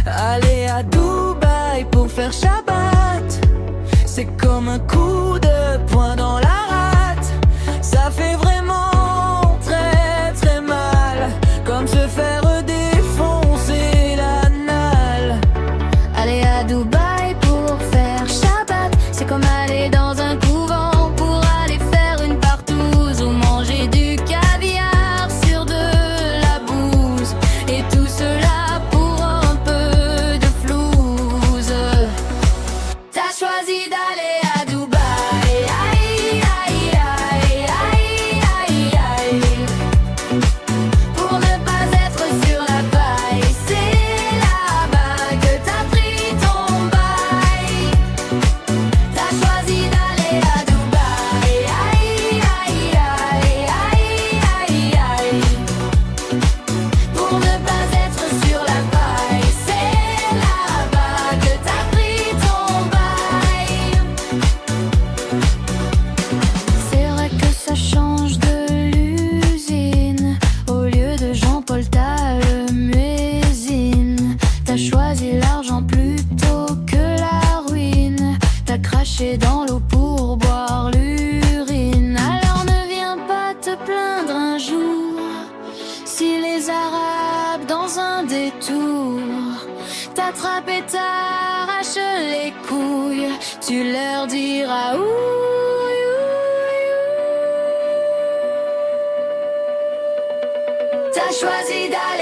Aller à Dubaï pour faire Shabbat, c'est comme un coup de poing dans la rate. Ça fait vraiment très très mal, comme se faire défoncer l'anal. Aller à Dubaï pour faire Shabbat, c'est comme aller dans un couvent pour aller faire une partouze ou manger du caviar sur de la bouse. Et tout cela pour un peu de flouze. T'as choisi d'aller à Dubaï, aïe, aïe, aïe, aïe, aïe, aïe, pour ne pas être sur la paille. C'est là-bas que t'as pris ton bail. T'as choisi d'aller à Dubaï, aïe, aïe, aïe, aïe, aïe, aïe, pour ne pas être sur la paille. C'est là-bas que t'as pris ton bail. C'est vrai que ça change de l'usine. Au lieu de Jean-Paul, t'as le muezzin. T'as choisi l'argent plutôt que la ruine. T'as craché dans l'eau pour boire l'urine. Alors ne viens pas te plaindre un jour si les Arabes dans un détour t'attrapent et t'arrachent les couilles. Tu leur diras ouh, ouh. T'as choisi d'aller